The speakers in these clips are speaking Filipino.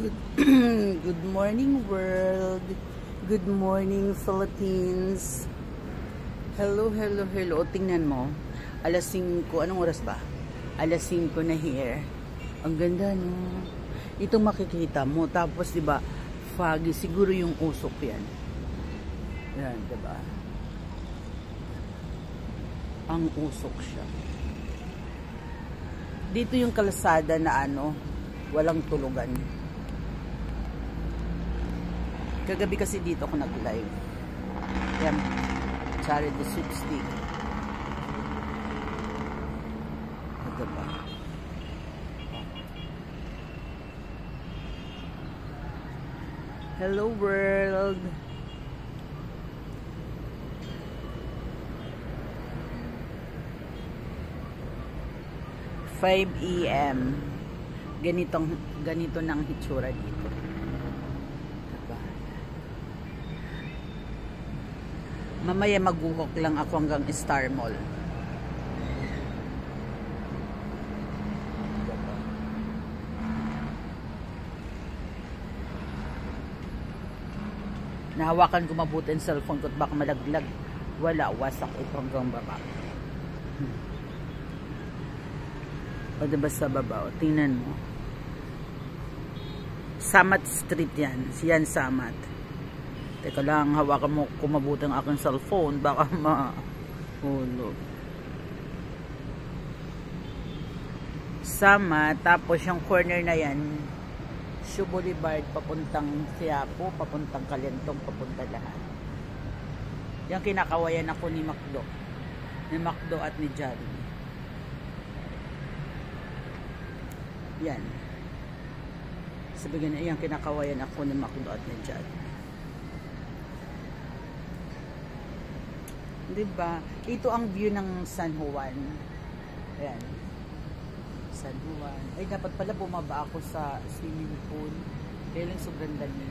Good, good morning world. Good morning Philippines. Hello, hello, hello. Tingnan mo. Alas 5. Anong oras ba? Alas 5 na here. Ang ganda no. Ito makikita mo. Tapos 'di ba? Foggy. Siguro yung usok 'yan. Yan, 'di ba? Ang usok siya. Dito yung kalsada na walang tulugan. Kagabi kasi dito ako nag-live. Yan. Charity Sweepstake. Ito ba? Hello world. PM. Ganito nang hitsura dito. Diba? Mamaya magbuhok lang ako hanggang Star Mall. Diba? Nahawakan ko mabuti ang cellphone ko at baka malaglag. Wala, wasak ito hanggang baba. O diba sa baba? O, tingnan mo. Samat Street yan. Yan Samat. Teka lang, hawakan mo kung mabuti ang aking cellphone. Baka mahulog. Samat. Tapos yung corner na yan, Shoe Boulevard, papuntang Quiapo, papuntang Calentong, papunta lahat. Yan kinakawayan ako ni Macdo. Ni Macdo at ni Jollibee. Yan. Sabihin na yan, kinakawayan ako ni Macdo at ni Jollibee. Diba? Ito ang view ng San Juan. Ayan. San Juan. Ay, dapat pala bumaba ako sa swimming pool. Kaya lang sobrang dali.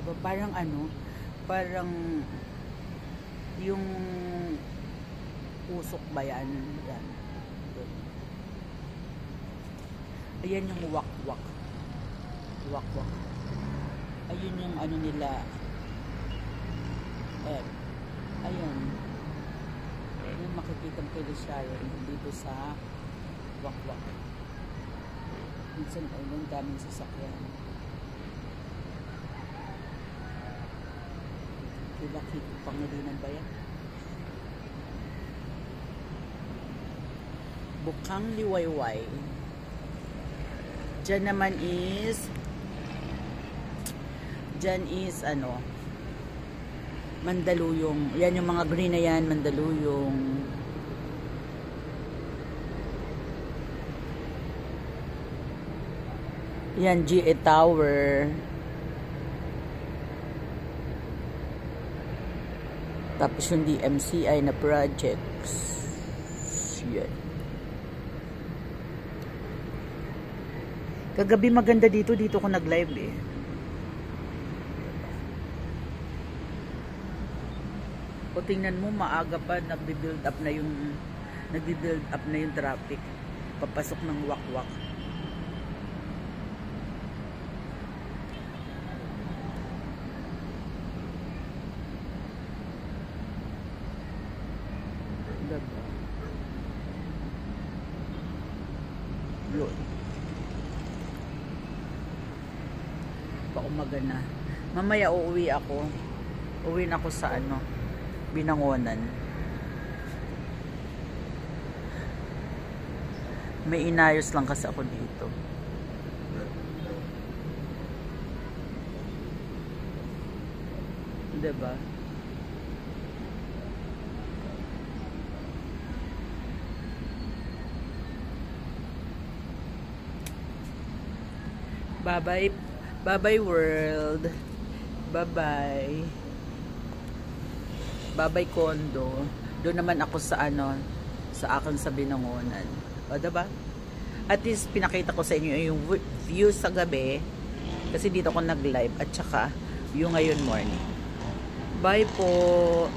Diba? Parang parang yung usok ba yan? Yan. Ayan yung wak-wak. Wak-wak. Ayun yung nila. Ayan. Yung makikita mo kayo siya dito sa wak-wak. Minsan ayun, daming sasakyan. Kilaki Pangilinan ba yan? Bukang Liwayway. Diyan naman is Mandaluyong. Yan yung mga green na yan, Mandaluyong. Yan, GA Tower. Tapos yung DMCI na projects. Yan. Kagabi maganda dito ko nag-live eh. O tingnan mo, maaga pa nagbi-build up na yung traffic. Papasok ng wak-wak. Yun. Paumaga na. Mamaya uuwi ako. Uwi na ako sa Binangonan. May inayos lang kasi ako dito. Diba? Bye-bye. Bye-bye world. Bye-bye. Bye-bye condo. Doon naman ako sa akin sa Binangonan. O, diba? At least pinakita ko sa inyo yung view sa gabi kasi dito ako nag-live at saka yung ngayon morning. Bye po.